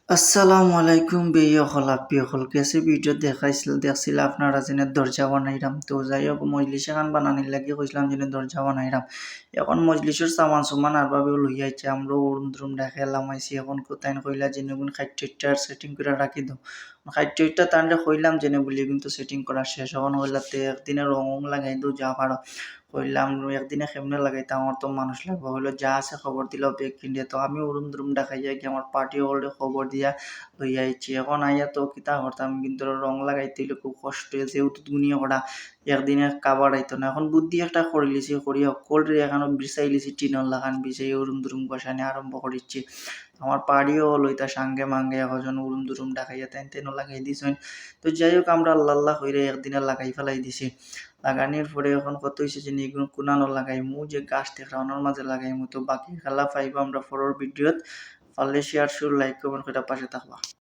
আসসালামু আলাইকুম বেইয়কল আপিয়কল কেসে ভিডিও দেখছিল আপনারা যেন দরজা বানাইরাম তো যাই হোক মজলিস এখন বানানির লাগি কইছিলাম যেন দরজা বানাইরাম এখন মজলিসের সামান সুমান আর ভাবে লইয়া আইছে আমরা ওরুম দ্রুম দেখে লামাইছি এখন কোথায় কইলা যেন কোন খাইটটার সেটিং করে রাখি দাও খাইটটা তান্ডে কইলাম যেন বলি কিন্তু সেটিং করা শেষ এখন হইলাতে একদিনে রং লাগাই দো যা পারো কইলাম একদিনে কেমনে লাগাইতে আমার তো মানুষ লাগবে হইলো যা আছে খবর দিলাও বেগ কিনে তো আমি উরুম দ্রুম দেখাইয়া কি আমার পার্টি হলে খবর দিয়া লইয়া আইছি এখন আইয়া তো কিতা করতাম কিন্তু রং লাগাইতে হইলে খুব কষ্ট যেহেতু দুনিয়া করা একদিনে কাবার আইতো না এখন বুদ্ধি একটা করে লিছি করি সকল এখানে বিছাই লিছি টিনর লাগান বিছাই উরুম দুরুম বসানি আরম্ভ করেছি আমার পাড়িও লইতা সাঙ্গে মাঙ্গে এখন উরুম দুরুম ডাকাইয়া তেন তেনও লাগাই দিছেন তো যাই হোক আমরা আল্লাহ আল্লাহ কইরে একদিনে লাগাই ফেলাই দিছি লাগানির পরে এখন কত হয়েছে যে এগুলো কোনানো লাগাইমু যে গাছ টেকরানোর মাঝে লাগাইমু তো বাকি খেলা পাইবো আমরা পরের ভিডিওত পারলে শেয়ার লাইক কমেন্ট করে পাশে থাকবা।